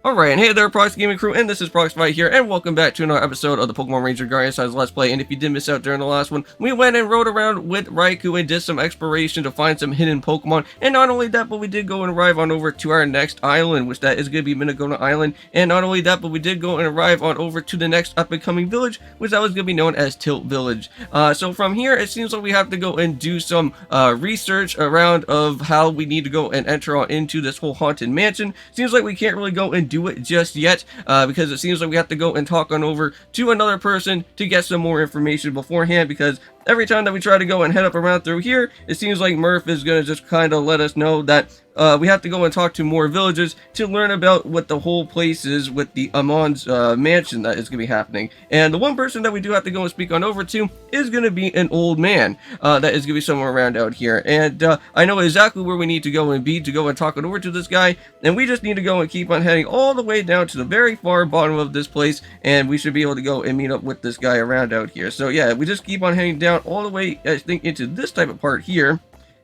Alright, and hey there, Prox Gaming Crew, and this is Proxify here, and welcome back to another episode of the Pokemon Ranger Guardian Signs Let's Play. And if you did miss out during the last one, we went and rode around with Raikou and did some exploration to find some hidden Pokemon. And not only that, but we did go and arrive on over to our next island, which that is going to be Minagona Island. And not only that, but we did go and arrive on over to the next up-and-coming village, which that was going to be known as Tilt Village. So from here, it seems like we have to go and do some research around of how we need to go and enter on into this whole haunted mansion. Seems like we can't really go and do it just yet, because it seems like we have to go and talk on over to another person to get some more information beforehand, because every time that we try to go and head up around through here, it seems like Murph is going to just kind of let us know that we have to go and talk to more villagers to learn about what the whole place is with the mons mansion that is going to be happening. And the one person that we do have to go and speak on over to is going to be an old man that is going to be somewhere around out here. And I know exactly where we need to go and be to go and talk on over to this guy, and we just need to go and keep on heading all the way down to the very far bottom of this place, and we should be able to go and meet up with this guy around out here. So yeah, we just keep on heading down all the way, I think, into this type of part here,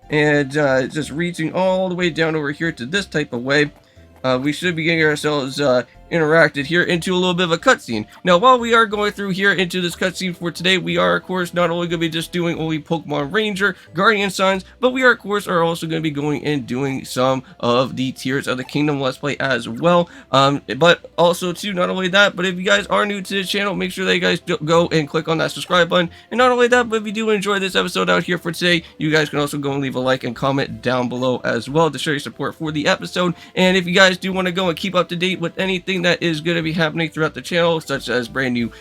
and just reaching all the way down over here to this type of way. We should be getting ourselves interacted here into a little bit of a cutscene. Now, while we are going through here into this cutscene for today, we are, of course, not only going to be just doing only Pokemon Ranger Guardian Signs, but we are, of course, also going to be going and doing some of the Tears of the Kingdom Let's Play as well. But also, too, not only that, but if you guys are new to the channel, make sure that you guys go and click on that subscribe button. And not only that, but if you do enjoy this episode out here for today, you guys can also go and leave a like and comment down below as well to show your support for the episode. And if you guys do want to go and keep up to date with anything that is going to be happening throughout the channel, such as brand new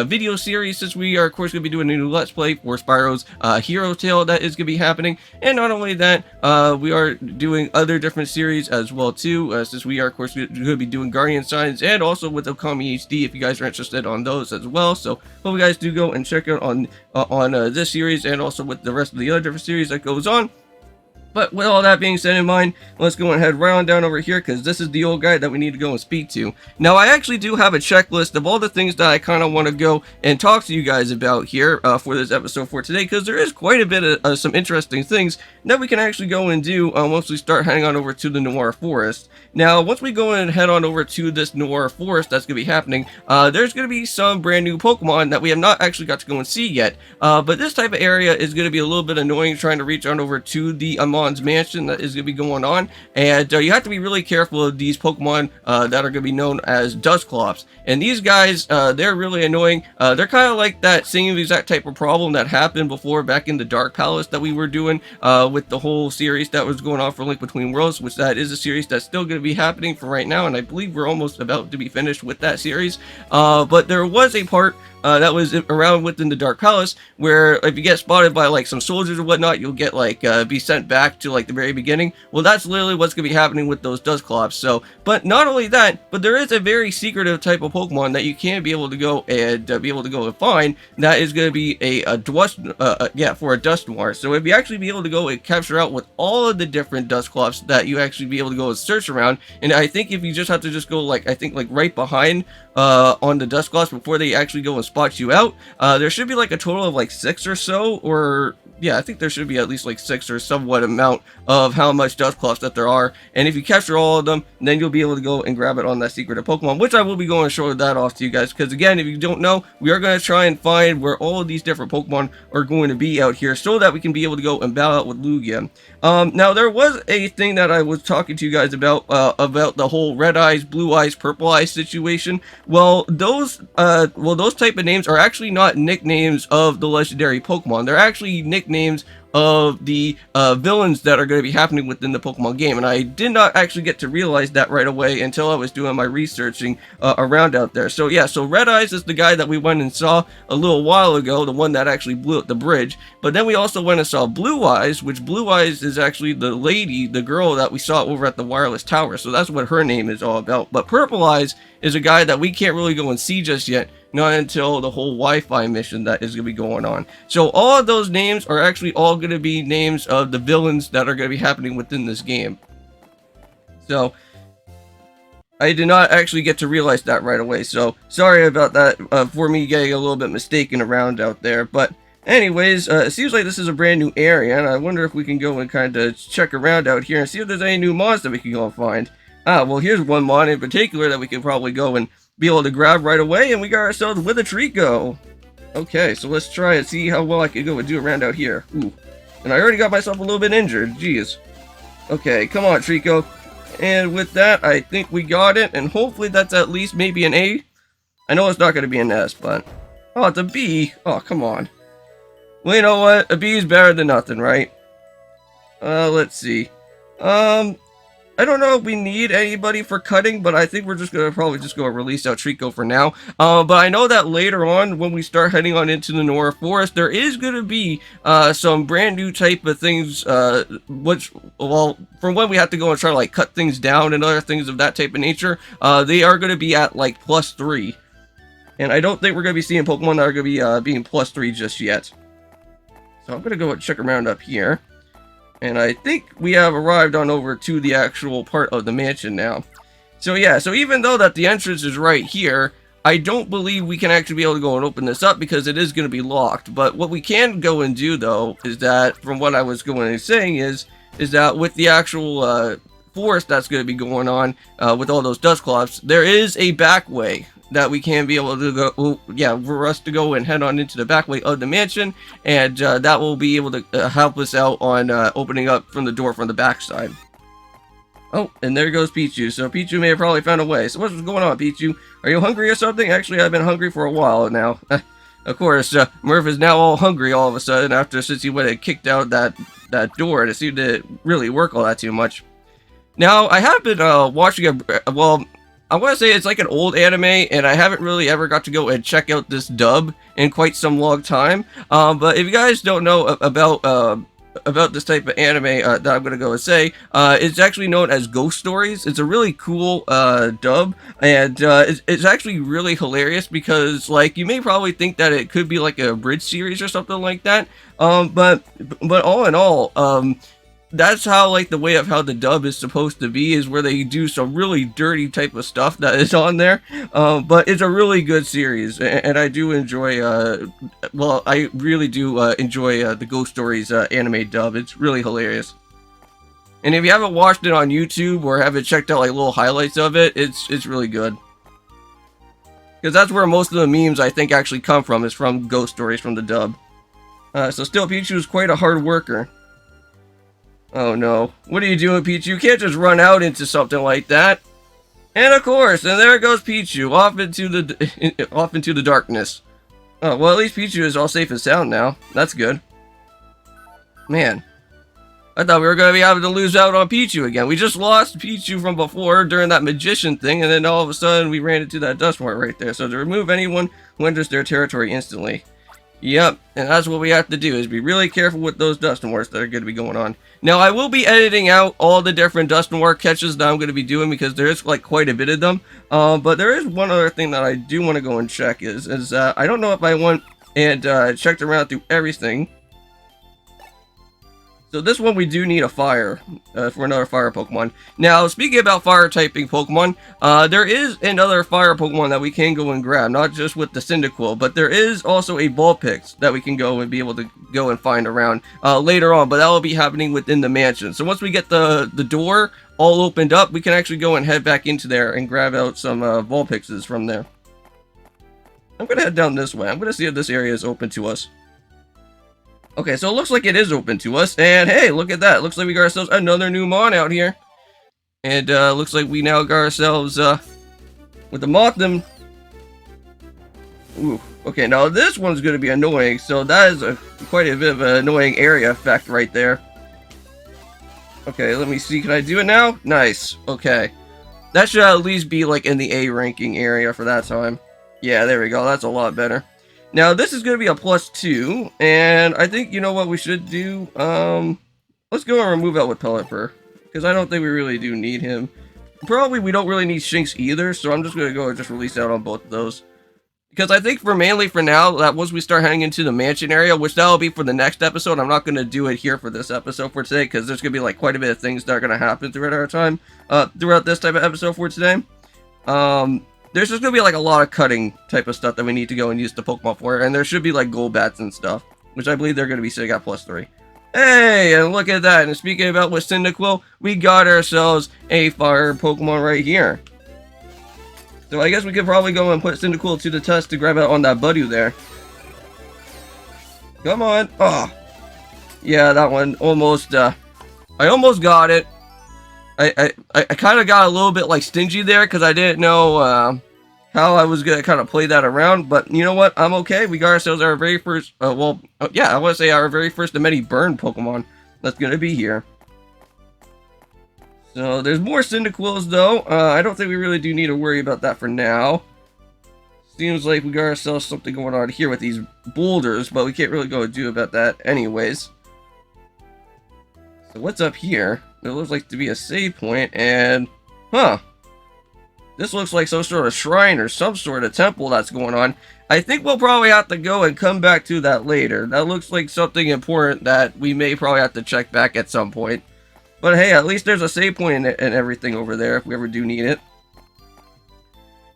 video series, since we are, of course, going to be doing a new Let's Play for Spyro's Hero Tale that is going to be happening. And not only that, we are doing other different series as well, too, since we are, of course, going to be doing Guardian Signs and also with Okami HD, if you guys are interested on those as well. So hope you guys do go and check out on this series and also with the rest of the other different series that goes on. But with all that being said in mind, let's go and head right on down over here, because this is the old guy that we need to go and speak to. Now, I actually do have a checklist of all the things that I kind of want to go and talk to you guys about here for this episode for today, because there is quite a bit of some interesting things that we can actually go and do once we start heading on over to the Noir Forest. Now, once we go and head on over to this Noir Forest that's going to be happening, there's going to be some brand new Pokemon that we have not actually got to go and see yet. But this type of area is going to be a little bit annoying trying to reach on over to the mansion that is going to be going on, and you have to be really careful of these Pokemon that are going to be known as Dusclops. And these guys, they're really annoying. They're kind of like that same exact type of problem that happened before back in the Dark Palace that we were doing with the whole series that was going on for Link Between Worlds, which that is a series that's still going to be happening for right now, and I believe we're almost about to be finished with that series. But there was a part that was around within the Dark Palace where if you get spotted by like some soldiers or whatnot, you'll get like be sent back to like the very beginning. Well, that's literally what's going to be happening with those Dusclops. So, but not only that, but there is a very secretive type of Pokemon that you can be able to go and find that is going to be a Dusknoir. So if you actually be able to go and capture out with all of the different Dusclops that you actually be able to go and search around, and I think if you just have to just go like I think like right behind on the Dusclops before they actually go and spot you out, there should be like a total of like 6 or so, or yeah, I think there should be at least like 6 or somewhat amount of how much Dusclops that there are. And if you capture all of them, then you'll be able to go and grab it on that secret Pokemon, which I will be going to show that off to you guys, because again, if you don't know, we are going to try and find where all of these different Pokemon are going to be out here so that we can be able to go and battle out with Lugia. Now, there was a thing that I was talking to you guys about the whole red eyes, blue eyes, purple eyes situation. Well, those type of names are actually not nicknames of the legendary Pokemon. They're actually nicknames of the villains that are going to be happening within the Pokemon game, and I did not actually get to realize that right away until I was doing my researching around out there. So yeah, so Red Eyes is the guy that we went and saw a little while ago, the one that actually blew up the bridge. But then we also went and saw Blue Eyes, which Blue Eyes is actually the girl that we saw over at the wireless tower, so that's what her name is all about. But Purple Eyes is a guy that we can't really go and see just yet, not until the whole Wi-Fi mission that is going to be going on. So all of those names are actually all going to be names of the villains that are going to be happening within this game. So I did not actually get to realize that right away, so sorry about that for me getting a little bit mistaken around out there. But anyways, it seems like this is a brand new area, and I wonder if we can go and kind of check around out here and see if there's any new mods that we can go and find. Ah, well, here's one mon in particular that we can probably go and be able to grab right away, and we got ourselves with a Trico. Okay, so let's try and see how well I can go and do around out here. Ooh, and I already got myself a little bit injured. Jeez. Okay, come on, Trico. And with that, I think we got it, and hopefully that's at least maybe an A. I know it's not going to be an S, but... Oh, it's a B. Oh, come on. Well, you know what? A B is better than nothing, right? Let's see. I don't know if we need anybody for cutting, but I think we're just gonna probably just go release out Trico for now. But I know that later on, when we start heading on into the Noir Forest, there is gonna be some brand new type of things, which, well, from when we have to go and try to like cut things down and other things of that type of nature, they are gonna be at like +3. And I don't think we're gonna be seeing Pokemon that are gonna be being +3 just yet. So I'm gonna go and check around up here. And I think we have arrived on over to the actual part of the mansion now. So yeah, so even though that the entrance is right here, I don't believe we can actually be able to go and open this up because it is going to be locked. But what we can go and do though, is that, from what I was going and saying is that with the actual forest that's going to be going on with all those Dusclops, there is a back way that we can be able to go, well, yeah, for us to go and head on into the back way of the mansion, and that will be able to help us out on opening up from the door from the back side. Oh, and there goes Pichu. So Pichu may have probably found a way. So what's going on, Pichu? Are you hungry or something? Actually, I've been hungry for a while now. Of course, Murph is now all hungry all of a sudden since he went and kicked out that door, and it seemed to really work all that too much. Now, I have been watching well, I want to say it's like an old anime, and I haven't really ever got to go and check out this dub in quite some long time. But if you guys don't know about this type of anime that I'm going to go and say, it's actually known as Ghost Stories. It's a really cool dub, and it's actually really hilarious because, like, you may probably think that it could be like a bridge series or something like that. But all in all, that's how, like, the way of how the dub is supposed to be, is where they do some really dirty type of stuff that is on there. But it's a really good series, and I do enjoy, well, I really do enjoy the Ghost Stories anime dub. It's really hilarious. And if you haven't watched it on YouTube or haven't checked out like little highlights of it, it's really good. Because that's where most of the memes, I think, actually come from, is from Ghost Stories, from the dub. So still, Pichu is quite a hard worker. Oh no. What are you doing, Pichu? You can't just run out into something like that. And of course, and there goes Pichu, off into the darkness. Oh, well, at least Pichu is all safe and sound now. That's good. Man. I thought we were going to be having to lose out on Pichu again. We just lost Pichu from before during that magician thing, and then all of a sudden we ran into that Dusknoir right there. So to remove anyone who enters their territory instantly. Yep, and that's what we have to do, is be really careful with those Dusknoirs that are going to be going on. Now, I will be editing out all the different Dusknoir catches that I'm going to be doing, because there is, like, quite a bit of them. But there is one other thing that I do want to go and check, is I don't know if I went and checked around through everything. So this one we do need a fire, for another fire Pokemon. Now, speaking about fire typing Pokemon, there is another fire Pokemon that we can go and grab, not just with the Cyndaquil, but there is also a Vulpix that we can go and be able to go and find around later on, but that will be happening within the mansion. So once we get the door all opened up, we can actually go and head back into there and grab out some Vulpixes from there. I'm going to head down this way. I'm going to see if this area is open to us. Okay, so it looks like it is open to us, and hey, look at that. Looks like we got ourselves another new Mon out here. And looks like we now got ourselves with the Mothim. Ooh, okay, now this one's going to be annoying, so that is quite a bit of an annoying area effect right there. Okay, let me see, can I do it now? Nice, okay. That should at least be like in the A ranking area for that time. Yeah, there we go, that's a lot better. Now, this is going to be a +2, and I think, you know what we should do? Let's go and remove out with Pelipper, because I don't think we really do need him. Probably we don't really need Shinx either, so I'm just going to go and just release out on both of those. Because I think mainly for now, that once we start heading into the mansion area, which that'll be for the next episode, I'm not going to do it here for this episode for today, because there's going to be like quite a bit of things that are going to happen throughout our time, throughout this type of episode for today. There's just going to be like a lot of cutting type of stuff that we need to go and use the Pokemon for, and there should be like Golbats and stuff, which I believe they're going to be sitting at +3. Hey, and look at that. And speaking about with Cyndaquil, we got ourselves a fire Pokemon right here. So I guess we could probably go and put Cyndaquil to the test to grab it on that Budew there. Come on. Oh. Yeah, that one almost, I almost got it. I kind of got a little bit like stingy there because I didn't know how I was gonna kind of play that around. But you know what? I'm okay. We got ourselves our very first. Yeah, I want to say our very first of many burn Pokemon that's gonna be here. So there's more Cyndaquils though. I don't think we really do need to worry about that for now. Seems like we got ourselves something going on here with these boulders, but we can't really go do about that anyways. So what's up here? It looks like to be a save point, and this looks like some sort of shrine or some sort of temple that's going on. I think we'll probably have to go and come back to that later. That looks like something important that we may probably have to check back at some point. But hey, at least there's a save point and everything over there if we ever do need it.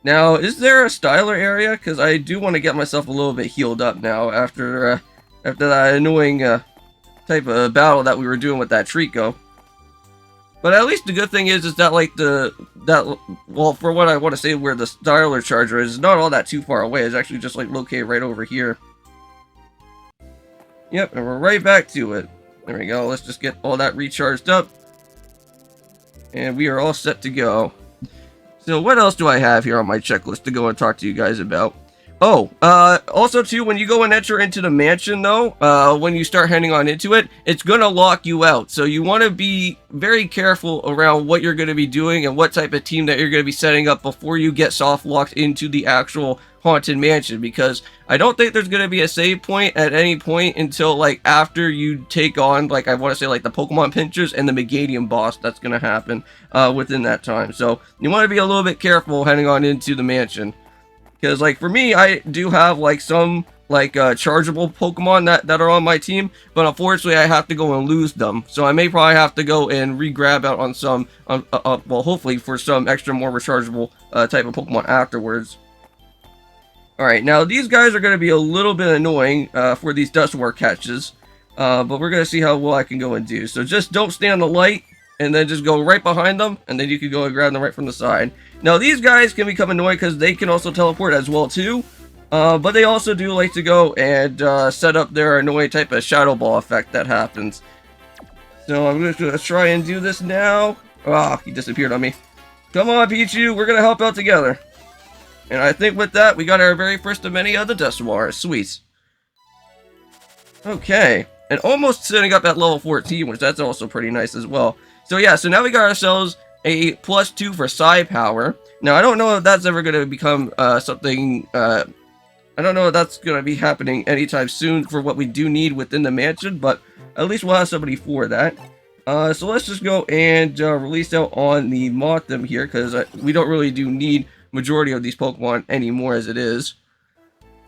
Now, is there a styler area? Because I do want to get myself a little bit healed up now after that annoying type of battle that we were doing with that Trico. But at least the good thing is that like well, for what I want to say, where the styler charger is not all that too far away. It's actually just like located right over here. Yep, and we're right back to it. There we go. Let's just get all that recharged up, and we are all set to go. So what else do I have here on my checklist to go and talk to you guys about? Oh, also too, when you go and enter into the mansion though, when you start heading on into it, it's gonna lock you out. So you want to be very careful around what you're going to be doing and what type of team that you're going to be setting up before you get soft locked into the actual haunted mansion, because I don't think there's going to be a save point at any point until like after you take on, like, I want to say like the Pokemon Pinchers and the Megadium boss. That's going to happen within that time. So you want to be a little bit careful heading on into the mansion. Because, like, for me, I do have, like, some, like, chargeable Pokemon that are on my team. But, unfortunately, I have to go and lose them. So, I may probably have to go and re-grab out on some, well, hopefully, for some extra more rechargeable type of Pokemon afterwards. Alright, now, these guys are going to be a little bit annoying for these Dusknoir catches. But we're going to see how well I can go and do. So, just don't stay on the light. And then just go right behind them, and then you can go and grab them right from the side. Now, these guys can become annoying because they can also teleport as well, too. But they also do like to go and set up their annoying type of Shadow Ball effect that happens. So I'm going to try and do this now. Ah, he disappeared on me. Come on, Pichu, we're going to help out together. And I think with that, we got our very first of many of the Dusknoir. Sweet. Okay. And almost sitting up at level 14, which that's also pretty nice as well. So yeah, so now we got ourselves a +2 for Psi Power. Now, I don't know if that's ever going to become something... I don't know if that's going to be happening anytime soon for what we do need within the mansion, but at least we'll have somebody for that. So let's just go and release out on the Mothim here, because we don't really do need majority of these Pokemon anymore as it is.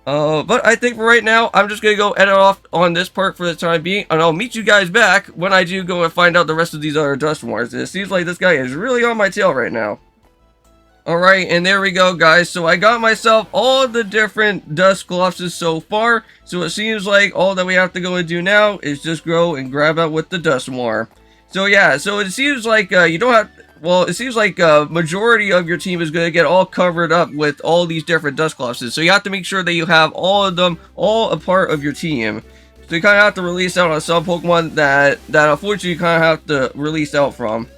But I think for right now, I'm just going to go edit off on this part for the time being, and I'll meet you guys back when I do go and find out the rest of these other Dusknoirs. It seems like this guy is really on my tail right now. Alright, and there we go, guys. So I got myself all the different Dusclops so far, so it seems like all that we have to go and do now is just go and grab out with the Dusknoir. So yeah, so it seems like you don't have... Well, it seems like a majority of your team is going to get all covered up with all these different Dusclops. So you have to make sure that you have all of them, all a part of your team. So you kind of have to release out on some Pokemon that unfortunately you kind of have to release out from.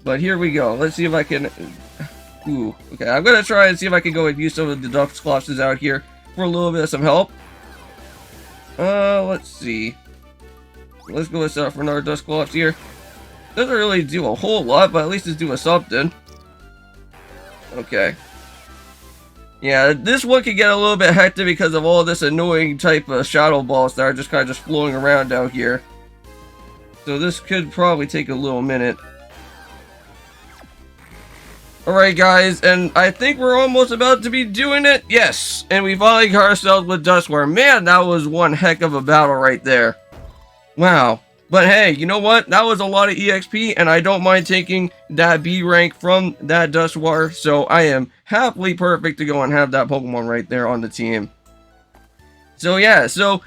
But here we go. Let's see if I can... Ooh, okay. I'm going to try and see if I can go and use some of the Dusclops out here for a little bit of some help. Let's see. Let's go and set up for another Dusclops here. Doesn't really do a whole lot, but at least it's doing something. Okay. Yeah, this one can get a little bit hectic because of all this annoying type of Shadow Balls that are just kind of just flowing around out here. So this could probably take a little minute. Alright guys, and I think we're almost about to be doing it. Yes, and we finally got ourselves with Dusknoir. Man, that was one heck of a battle right there. Wow. But hey, you know what? That was a lot of EXP, and I don't mind taking that B rank from that Dusknoir, so I am happily perfect to go and have that Pokemon right there on the team. So yeah, so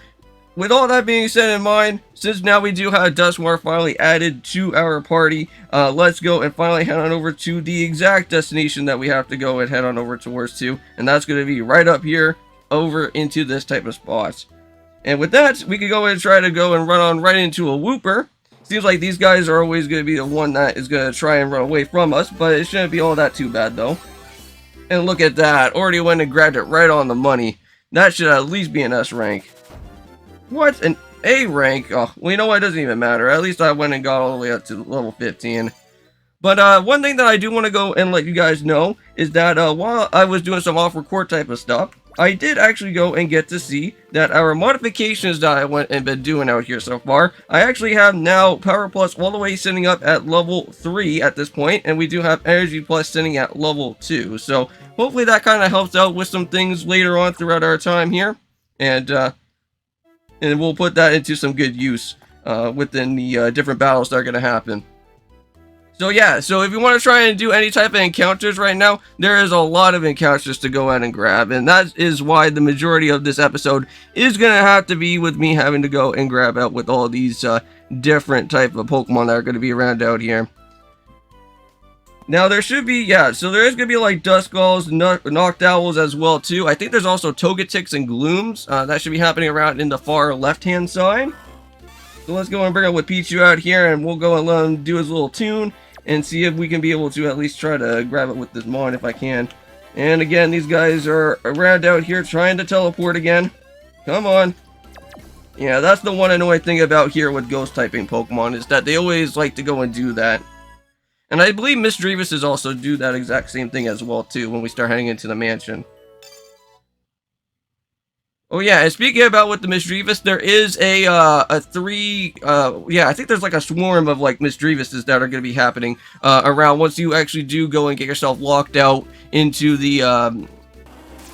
with all that being said in mind, since now we do have Dusknoir finally added to our party, let's go and finally head on over to the exact destination that we have to go and head on over towards to, and that's going to be right up here over into this type of spot. And with that, we could go and try to go and run on right into a Wooper. Seems like these guys are always going to be the one that is going to try and run away from us, but it shouldn't be all that too bad though. And look at that, already went and grabbed it right on the money. That should at least be an S rank. What? An A rank? Oh, well, you know what? It doesn't even matter. At least I went and got all the way up to level 15. But one thing that I do want to go and let you guys know is that while I was doing some off-record type of stuff, I did actually go and get to see that our modifications that I went and been doing out here so far, I actually have now Power Plus all the way sitting up at level 3 at this point, and we do have Energy Plus sitting at level 2. So hopefully that kind of helps out with some things later on throughout our time here, and we'll put that into some good use within the different battles that are going to happen. So yeah, so if you want to try and do any type of encounters right now, there is a lot of encounters to go out and grab, and that is why the majority of this episode is going to have to be with me having to go and grab out with all these different type of Pokemon that are going to be around out here. Now there should be, yeah, so there is going to be like Dusclops, Noctowls as well too. I think there's also Togetics and Glooms. That should be happening around in the far left hand side. So let's go and bring up with Pichu out here, and we'll go and let him do his little tune and see if we can be able to at least try to grab it with this Mon if I can. And again, these guys are around out here trying to teleport again. Come on. Yeah, that's the one annoying thing about here with ghost typing Pokemon, is that they always like to go and do that. And I believe Miss Drevises also do that exact same thing as well too when we start heading into the mansion. Oh yeah, and speaking about with the Misdreavus, there is a yeah, I think there's like a swarm of like Misdreavuses that are going to be happening around once you actually do go and get yourself locked out into the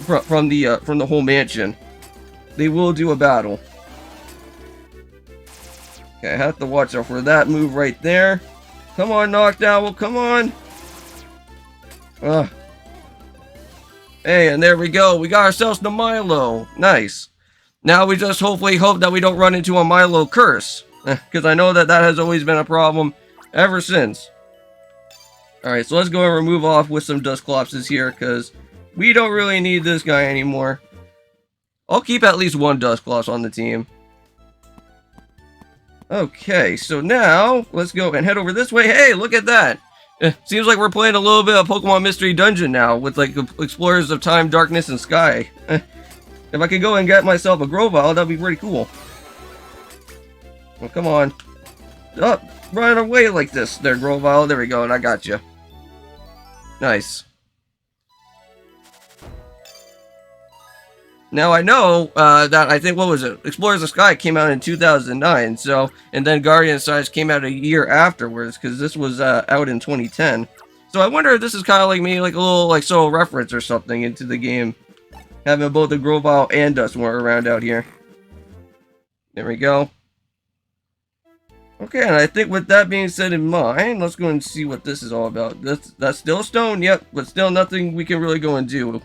from the whole mansion. They will do a battle. Okay, I have to watch out for that move right there. Come on, Noctowl, come on. Ugh. Hey, and there we go. We got ourselves the Milo. Nice. Now we just hopefully hope that we don't run into a Milo curse. Because I know that that has always been a problem ever since. Alright, so let's go and remove off with some Dusclopses here. Because we don't really need this guy anymore. I'll keep at least one Dusclops on the team. Okay, so now let's go and head over this way. Hey, look at that. Seems like we're playing a little bit of Pokemon Mystery Dungeon now, with like Explorers of Time, Darkness, and Sky. If I could go and get myself a Grovyle, that'd be pretty cool. Well, come on. Oh, run away like this there, Grovyle. There we go, and I got you. Nice. Now I know that I think, what was it? Explorers of Sky came out in 2009, so, and then Guardian Size came out a year afterwards, because this was out in 2010. So I wonder if this is kind of like maybe like a little like solo reference or something into the game, having both the Grovyle and Dusknoir around out here. There we go. Okay, and I think with that being said in mind, let's go and see what this is all about. That's still stone, yep, but still nothing we can really go and do.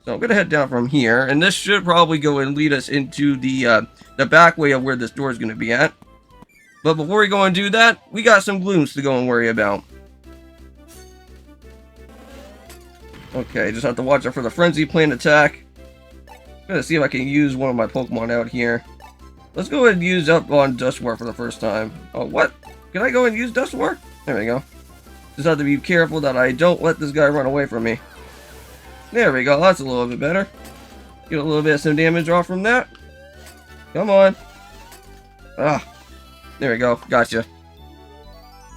So I'm gonna head down from here, and this should probably go and lead us into the back way of where this door is gonna be at. But before we go and do that, we got some Glooms to go and worry about. Okay, just have to watch out for the Frenzy Plant attack. Gonna see if I can use one of my Pokemon out here. Let's go ahead and use up on Dusknoir for the first time. Oh, what? Can I go and use Dusknoir? There we go. Just have to be careful that I don't let this guy run away from me. There we go, that's a little bit better. Get a little bit of some damage off from that. Come on. Ah, there we go, gotcha.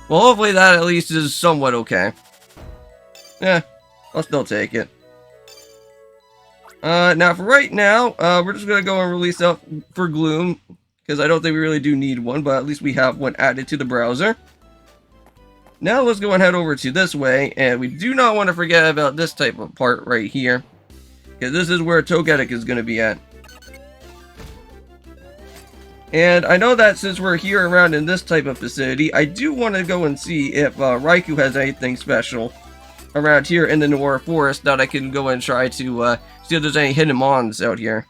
Well, hopefully that at least is somewhat okay. Yeah, I'll still take it. Now for right now, we're just gonna go and release up for Gloom, because I don't think we really do need one, but at least we have one added to the browser. Now let's go and head over to this way, and we do not want to forget about this type of part right here, because this is where Togetic is going to be at. And I know that since we're here around in this type of facility, I do want to go and see if Raikou has anything special around here in the Noir Forest that I can go and try to see if there's any hidden mons out here.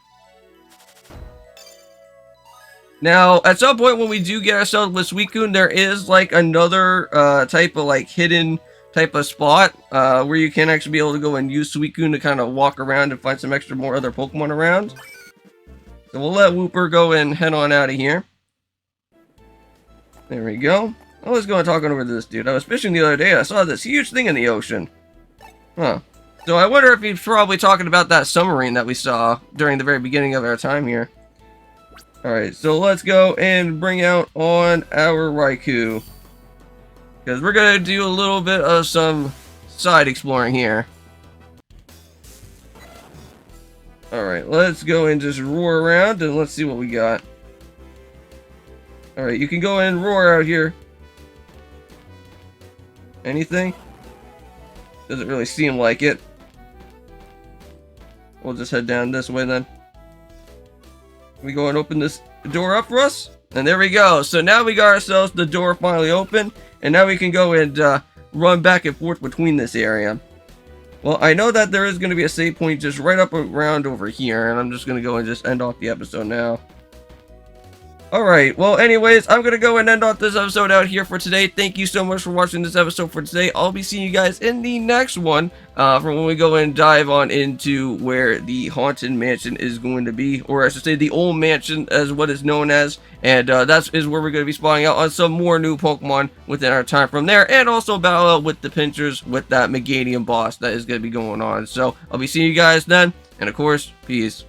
Now, at some point when we do get ourselves with Suicune, there is like another type of like hidden type of spot where you can actually be able to go and use Suicune to kind of walk around and find some extra more other Pokemon around. So we'll let Wooper go and head on out of here. There we go. I was going talking over to this dude. I was fishing the other day. I saw this huge thing in the ocean. Huh. So I wonder if he's probably talking about that submarine that we saw during the very beginning of our time here. Alright, so let's go and bring out on our Raikou. Because we're going to do a little bit of some side exploring here. Alright, let's go and just roar around and let's see what we got. Alright, you can go and roar out here. Anything? Doesn't really seem like it. We'll just head down this way then. We go and open this door up for us. And there we go. So now we got ourselves the door finally open. And now we can go and run back and forth between this area. Well, I know that there is going to be a save point just right up around over here. And I'm just going to go and just end off the episode now. Alright, well anyways, I'm going to go and end off this episode out here for today. Thank you so much for watching this episode for today. I'll be seeing you guys in the next one from when we go and dive on into where the Haunted Mansion is going to be. Or I should say the Old Mansion as what it's known as. And that is where we're going to be spawning out on some more new Pokemon within our time from there. And also battle out with the Pinchers with that Meganium boss that is going to be going on. So I'll be seeing you guys then. And of course, peace.